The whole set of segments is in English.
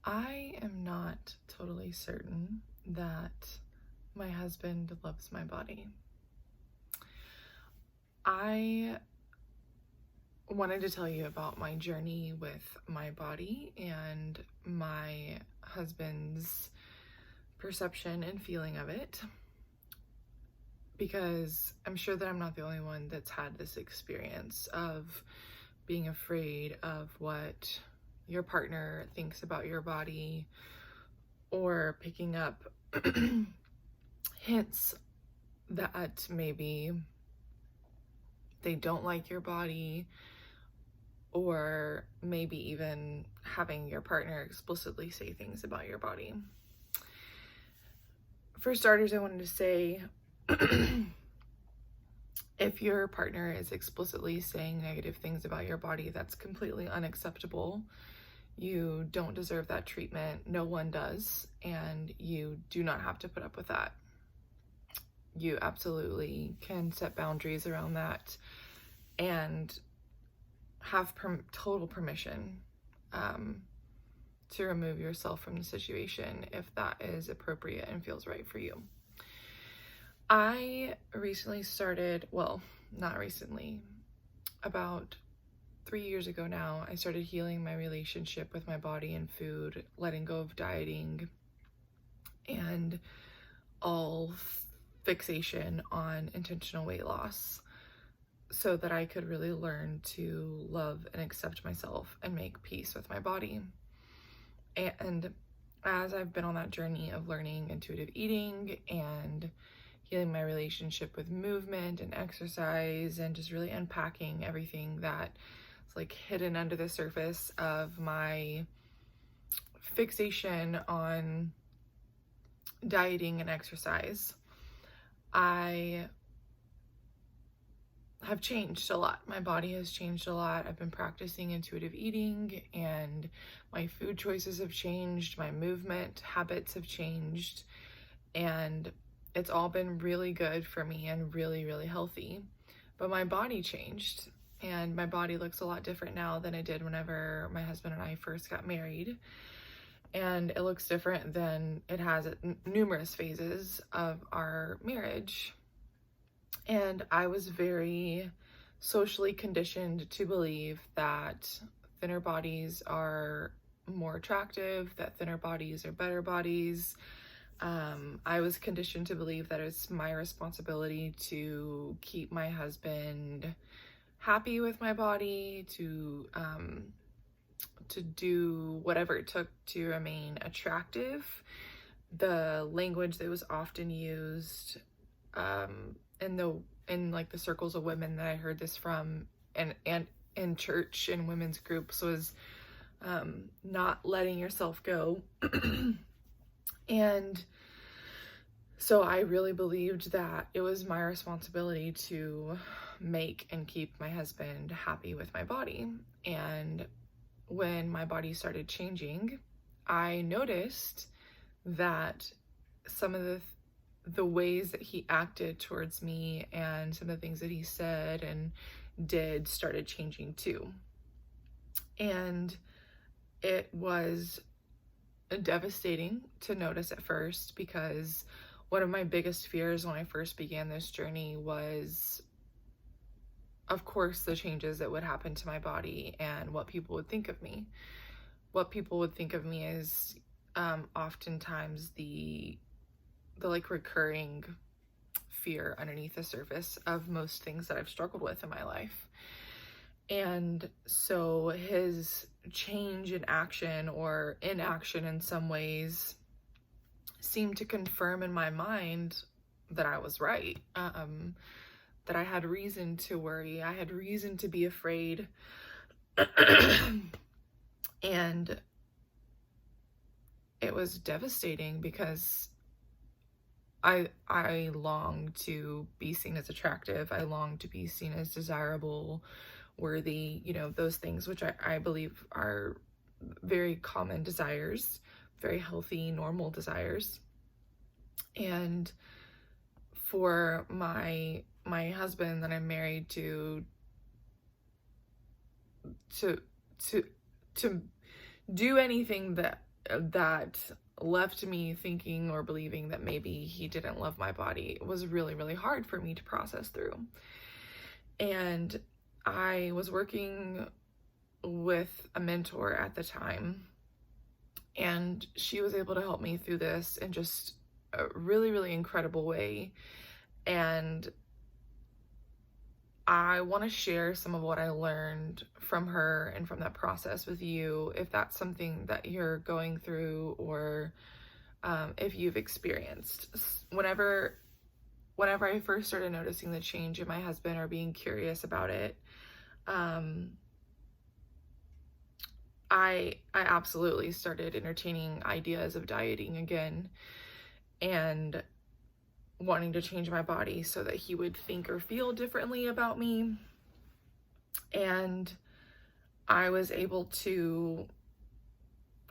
I am not totally certain that my husband loves my body. I wanted to tell you about my journey with my body and my husband's perception and feeling of it, because I'm sure that I'm not the only one that's had this experience of being afraid of what your partner thinks about your body, or picking up hints that maybe they don't like your body, or maybe even having your partner explicitly say things about your body. For starters, I wanted to say if your partner is explicitly saying negative things about your body, that's completely unacceptable. You don't deserve that treatment. No one does, and you do not have to put up with that. You absolutely can set boundaries around that and have total permission to remove yourself from the situation if that is appropriate and feels right for you. I recently started, well, not recently, about 3 years ago now, I started healing my relationship with my body and food, letting go of dieting and all fixation on intentional weight loss, so that I could really learn to love and accept myself and make peace with my body. And as I've been on that journey of learning intuitive eating and healing my relationship with movement and exercise, and just really unpacking everything that is like hidden under the surface of my fixation on dieting and exercise, I have changed a lot. My body has changed a lot. I've been practicing intuitive eating, and my food choices have changed. My movement habits have changed, and it's all been really good for me and really, really healthy. But my body changed, and my body looks a lot different now than it did whenever my husband and I first got married. And it looks different than it has at numerous phases of our marriage. And I was very socially conditioned to believe that thinner bodies are more attractive, that thinner bodies are better bodies. I was conditioned to believe that it's my responsibility to keep my husband happy with my body, to do whatever it took to remain attractive. The language that was often used in like the circles of women that I heard this from, and in church and women's groups, was not letting yourself go. And so I really believed that it was my responsibility to make and keep my husband happy with my body. And when my body started changing, I noticed that some of the ways that he acted towards me and some of the things that he said and did started changing too. And it was devastating to notice at first, because one of my biggest fears when I first began this journey was, of course, the changes that would happen to my body and what people would think of me. What people would think of me is oftentimes the like recurring fear underneath the surface of most things that I've struggled with in my life. And so his change in action or inaction in some ways seemed to confirm in my mind that I was right, that I had reason to worry, I had reason to be afraid. And it was devastating, because I long to be seen as attractive. I long to be seen as desirable, worthy, those things, which I believe are very common desires, very healthy, normal desires. And for my husband that I'm married to do anything that that left me thinking or believing that maybe he didn't love my body was really, really hard for me to process through. And I was working with a mentor at the time, and she was able to help me through this in just a really, really incredible way. And I want to share some of what I learned from her and from that process with you, if that's something that you're going through, or if you've experienced. Whenever I first started noticing the change in my husband or being curious about it, I absolutely started entertaining ideas of dieting again and wanting to change my body so that he would think or feel differently about me. And I was able to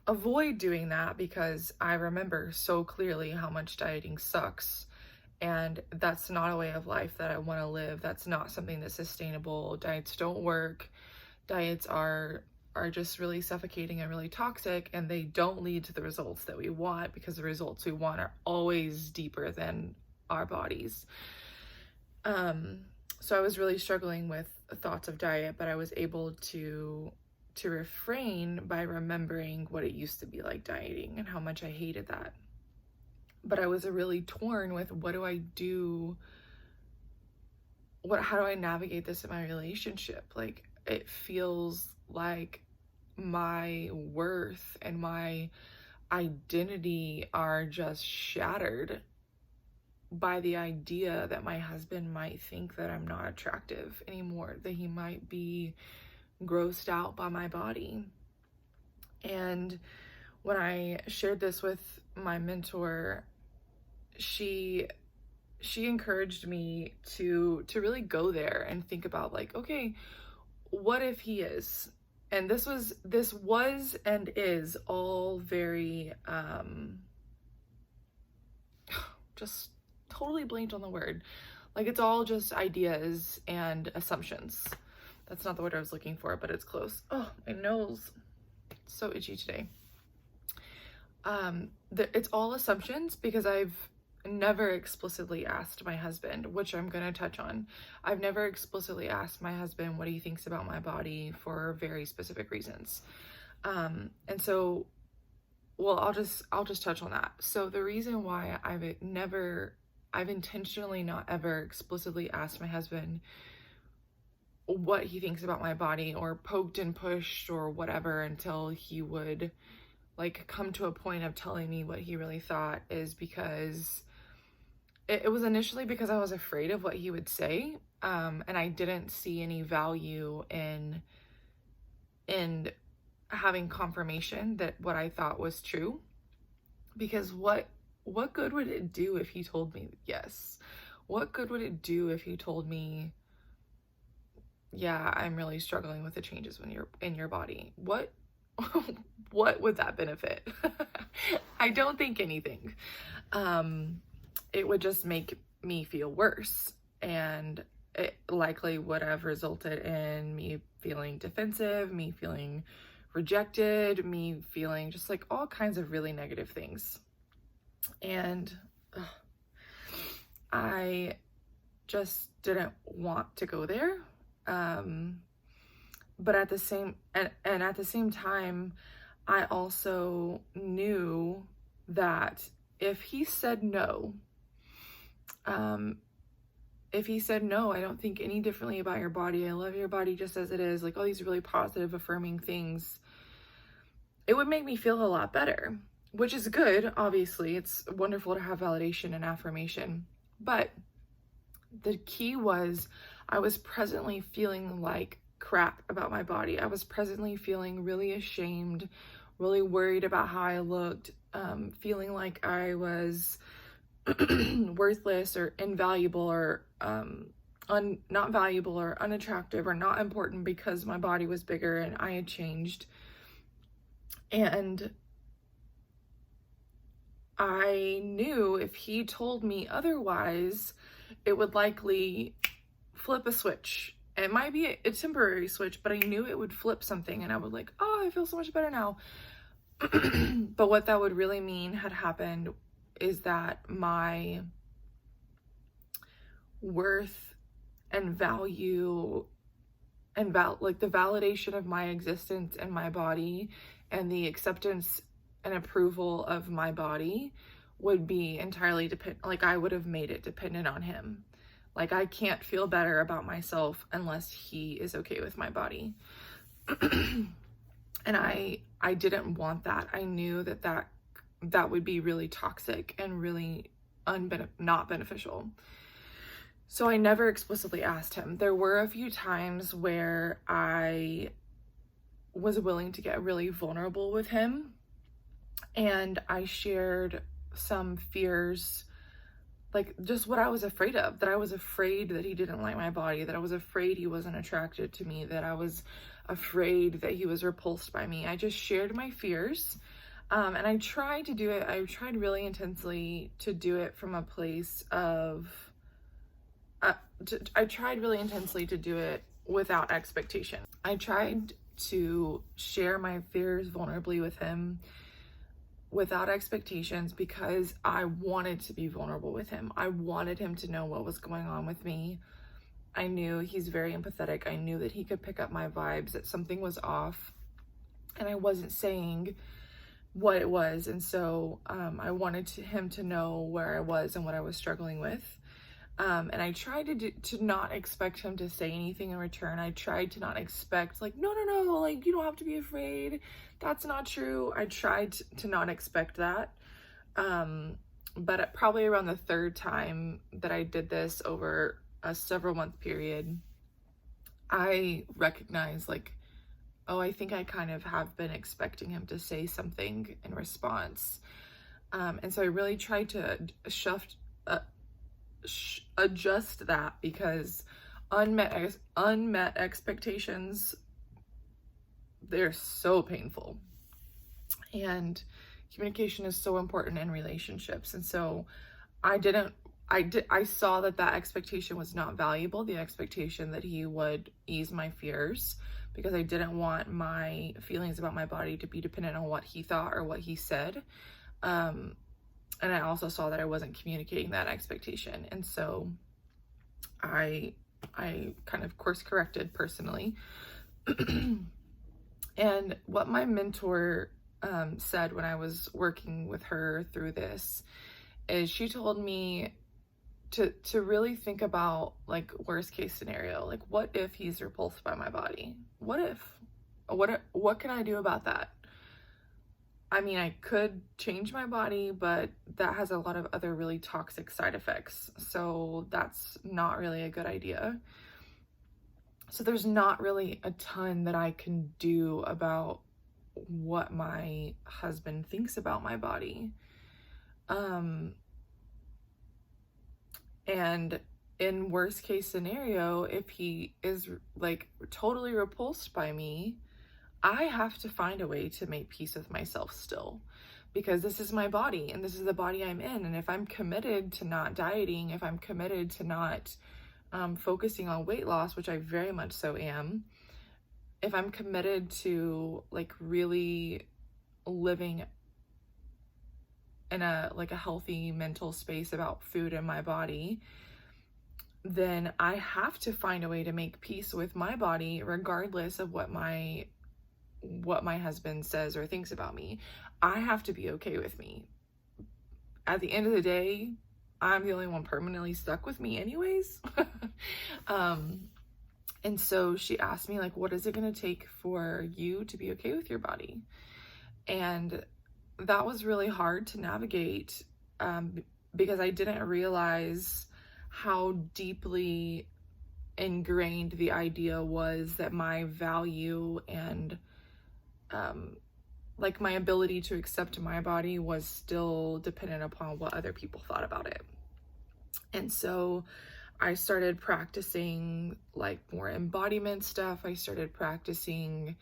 avoid doing that because I remember so clearly how much dieting sucks. And that's not a way of life that I want to live. That's not something that's sustainable. Diets don't work. Diets are just really suffocating and really toxic, and they don't lead to the results that we want, because the results we want are always deeper than our bodies. So I was really struggling with thoughts of diet, but I was able to refrain by remembering what it used to be like dieting and how much I hated that. But I was really torn with, what do I do? How do I navigate this in my relationship? Like, it feels like my worth and my identity are just shattered by the idea that my husband might think that I'm not attractive anymore, that he might be grossed out by my body. And when I shared this with my mentor, she encouraged me to really go there and think about, like, okay, what if he is? And this was and is all very just totally blanked on the word. Like, it's all just ideas and assumptions. That's not the word I was looking for, but it's close. Oh, my nose, it's so itchy today. It's all assumptions, because I've never explicitly asked my husband, which I'm going to touch on. I've never explicitly asked my husband what he thinks about my body for very specific reasons. And so, well, I'll just touch on that. So the reason why I've intentionally not ever explicitly asked my husband what he thinks about my body, or poked and pushed or whatever, until he would, like, come to a point of telling me what he really thought, is because it was initially because I was afraid of what he would say, and I didn't see any value in having confirmation that what I thought was true. Because what good would it do if he told me yes? What good would it do if he told me, yeah, I'm really struggling with the changes when you're in your body? What would that benefit? I don't think anything. It would just make me feel worse, and it likely would have resulted in me feeling defensive, me feeling rejected, me feeling just like all kinds of really negative things. And I just didn't want to go there. But at the same time, I also knew that if he said no, I don't think any differently about your body, I love your body just as it is, like all these really positive, affirming things, it would make me feel a lot better, which is good. Obviously, it's wonderful to have validation and affirmation. But the key was, I was presently feeling like crap about my body. I was presently feeling really ashamed, really worried about how I looked, feeling like I was worthless or invaluable, or not valuable or unattractive or not important, because my body was bigger and I had changed. And I knew if he told me otherwise, it would likely flip a switch. It might be a temporary switch, but I knew it would flip something, and I would like, oh, I feel so much better now. But what that would really mean had happened is that my worth and value and like the validation of my existence and my body and the acceptance and approval of my body would be entirely like I would have made it dependent on him. Like I can't feel better about myself unless he is okay with my body. And I didn't want that. I knew that would be really toxic and really not beneficial. So I never explicitly asked him. There were a few times where I was willing to get really vulnerable with him, and I shared some fears, like just what I was afraid of, that I was afraid that he didn't like my body, that I was afraid he wasn't attracted to me, that I was afraid that he was repulsed by me. I just shared my fears. And I tried to do it. I tried really intensely to do it from a place of, I tried really intensely to do it without expectation. I tried to share my fears vulnerably with him without expectations because I wanted to be vulnerable with him. I wanted him to know what was going on with me. I knew he's very empathetic. I knew that he could pick up my vibes, that something was off, and I wasn't saying what it was. And so I wanted him to know where I was and what I was struggling with. And I tried to not expect him to say anything in return. I tried to not expect, like, no, like, you don't have to be afraid. That's not true. I tried to not expect that. But probably around the third time that I did this over a several month period, I recognized, like, oh, I think I kind of have been expecting him to say something in response. And so I really tried to adjust that, because unmet expectations, they're so painful, and communication is so important in relationships. And so I saw that expectation was not valuable, the expectation that he would ease my fears, because I didn't want my feelings about my body to be dependent on what he thought or what he said. And I also saw that I wasn't communicating that expectation. And so I kind of course corrected personally. And what my mentor said when I was working with her through this is she told me to really think about, like, worst case scenario. Like, what if he's repulsed by my body? What can I do about that? I mean, I could change my body, but that has a lot of other really toxic side effects. So that's not really a good idea. So there's not really a ton that I can do about what my husband thinks about my body. And in worst case scenario, if he is like totally repulsed by me, I have to find a way to make peace with myself still, because this is my body and this is the body I'm in. And if I'm committed to not dieting, if I'm committed to not focusing on weight loss, which I very much so am, if I'm committed to like really living in a healthy mental space about food and my body, then I have to find a way to make peace with my body regardless of what my husband says or thinks about me. I have to be okay with me. At the end of the day, I'm the only one permanently stuck with me anyways. And so she asked me, like, what is it going to take for you to be okay with your body? And that was really hard to navigate, because I didn't realize how deeply ingrained the idea was that my value and like my ability to accept my body was still dependent upon what other people thought about it. And so I started practicing like more embodiment stuff. I started practicing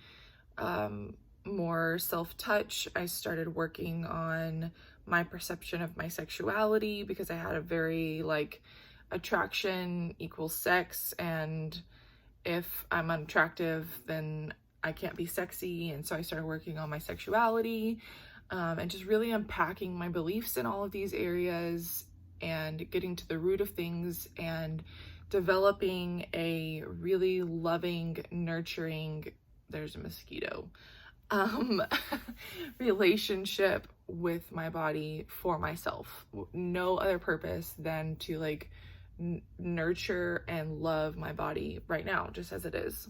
more self-touch. I started working on my perception of my sexuality, because I had a very like attraction equals sex, and if I'm unattractive, then I can't be sexy. And so I started working on my sexuality, and just really unpacking my beliefs in all of these areas and getting to the root of things and developing a really loving, nurturing, there's a mosquito, um, relationship with my body for myself. No other purpose than to like nurture and love my body right now, just as it is.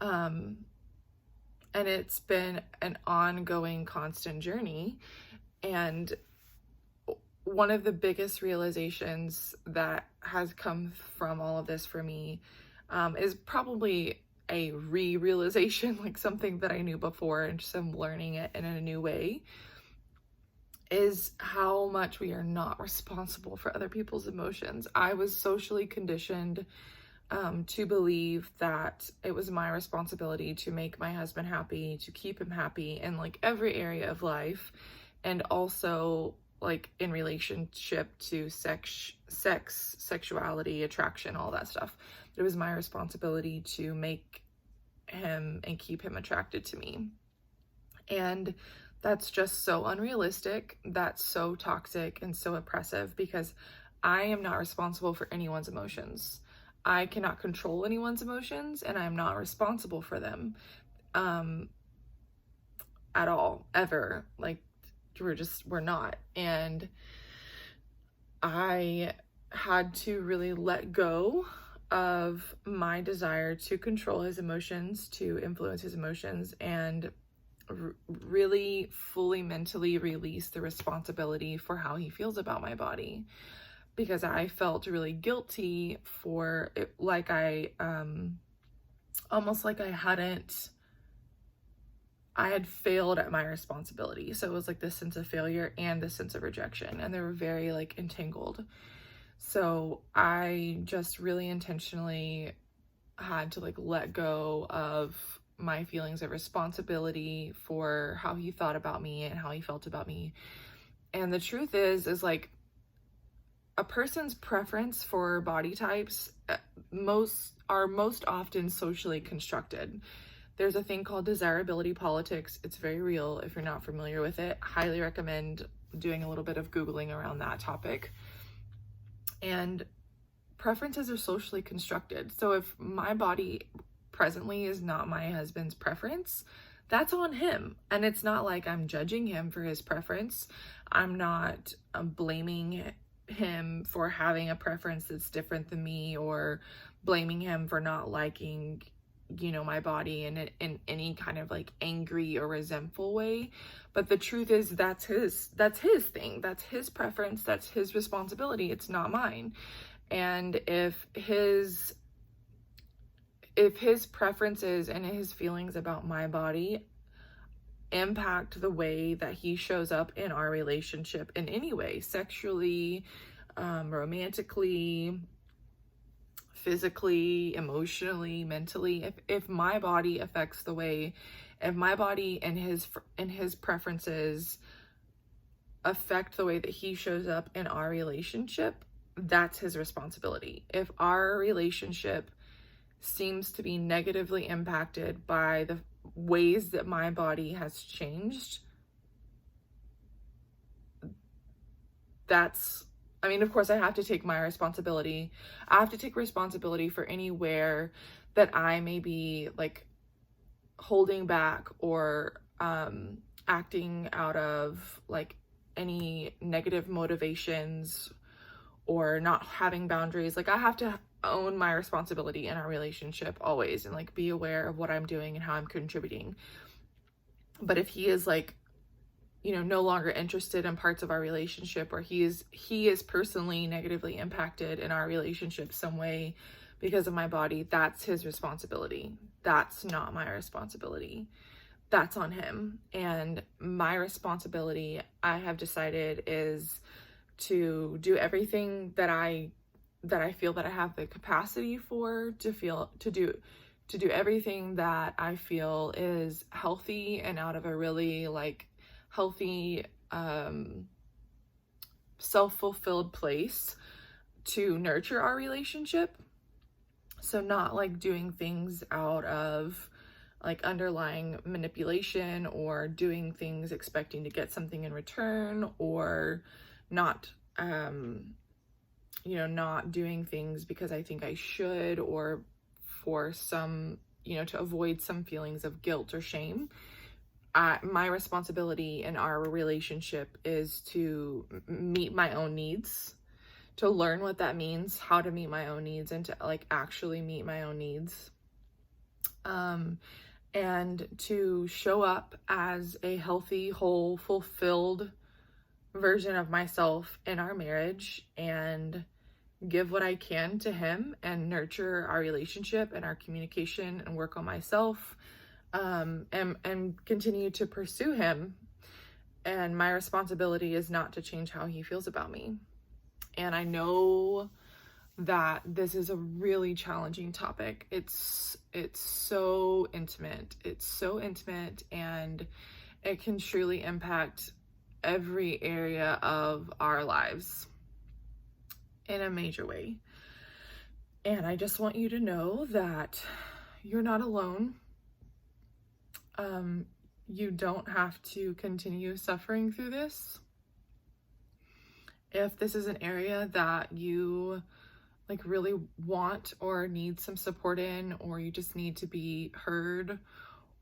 And it's been an ongoing, constant journey. And one of the biggest realizations that has come from all of this for me, is probably a re-realization, like something that I knew before and just I'm learning it in a new way, is how much we are not responsible for other people's emotions. I was socially conditioned to believe that it was my responsibility to make my husband happy, to keep him happy in like every area of life, and also like in relationship to sex, sexuality, attraction, all that stuff. It was my responsibility to make him and keep him attracted to me. And that's just so unrealistic. That's so toxic and so oppressive, because I am not responsible for anyone's emotions. I cannot control anyone's emotions, and I'm not responsible for them at all, ever. Like, we're not. And I had to really let go of my desire to control his emotions, to influence his emotions, and really fully mentally release the responsibility for how he feels about my body, because I felt really guilty for it, like I almost like I had failed at my responsibility. So it was like this sense of failure and this sense of rejection, and they were very like entangled. So I just really intentionally had to like let go of my feelings of responsibility for how he thought about me and how he felt about me. And the truth is like, a person's preference for body types most often socially constructed. There's a thing called desirability politics. It's very real. If you're not familiar with it, highly recommend doing a little bit of Googling around that topic. And preferences are socially constructed. So if my body presently is not my husband's preference, that's on him. And it's not like I'm judging him for his preference. I'm not blaming him for having a preference that's different than me, or blaming him for not liking, you know, my body in any kind of like angry or resentful way. But the truth is, that's his thing. That's his preference. That's his responsibility. It's not mine. And if his preferences and his feelings about my body impact the way that he shows up in our relationship in any way, sexually, romantically, physically, emotionally, mentally, if my body affects the way, if my body and his preferences affect the way that he shows up in our relationship, that's his responsibility. If our relationship seems to be negatively impacted by the ways that my body has changed, of course I have to take my responsibility. I have to take responsibility for anywhere that I may be like holding back or acting out of like any negative motivations or not having boundaries. Like, I have to own my responsibility in our relationship always, and like be aware of what I'm doing and how I'm contributing. But if he is like, you know, no longer interested in parts of our relationship, or he is personally negatively impacted in our relationship some way because of my body, that's his responsibility. That's not my responsibility. That's on him. And my responsibility, I have decided, is to do everything that I feel that I have the capacity for, to do everything that I feel is healthy and out of a really like healthy, self-fulfilled place to nurture our relationship. So not like doing things out of like underlying manipulation or doing things expecting to get something in return, or not not doing things because I think I should, or for some, to avoid some feelings of guilt or shame. My responsibility in our relationship is to meet my own needs, to learn what that means, how to meet my own needs, and to like actually meet my own needs. And to show up as a healthy, whole, fulfilled version of myself in our marriage, and give what I can to him and nurture our relationship and our communication and work on myself, and continue to pursue him. And my responsibility is not to change how he feels about me. And I know that this is a really challenging topic. It's so intimate. It's so intimate, and it can truly impact every area of our lives in a major way. And I just want you to know that you're not alone. You don't have to continue suffering through this. If this is an area that you like really want or need some support in, or you just need to be heard,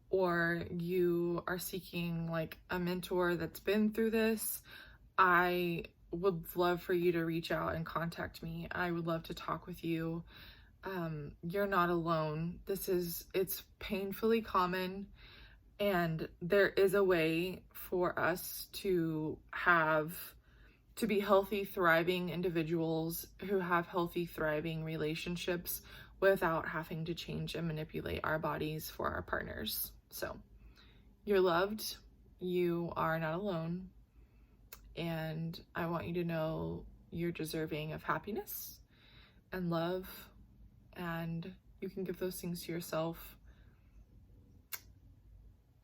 or you are seeking like a mentor that's been through this, I would love for you to reach out and contact me. I would love to talk with you. You're not alone. It's painfully common, and there is a way for us to be healthy, thriving individuals who have healthy, thriving relationships without having to change and manipulate our bodies for our partners. So you're loved. You are not alone. And I want you to know you're deserving of happiness and love, and you can give those things to yourself,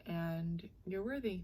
and you're worthy.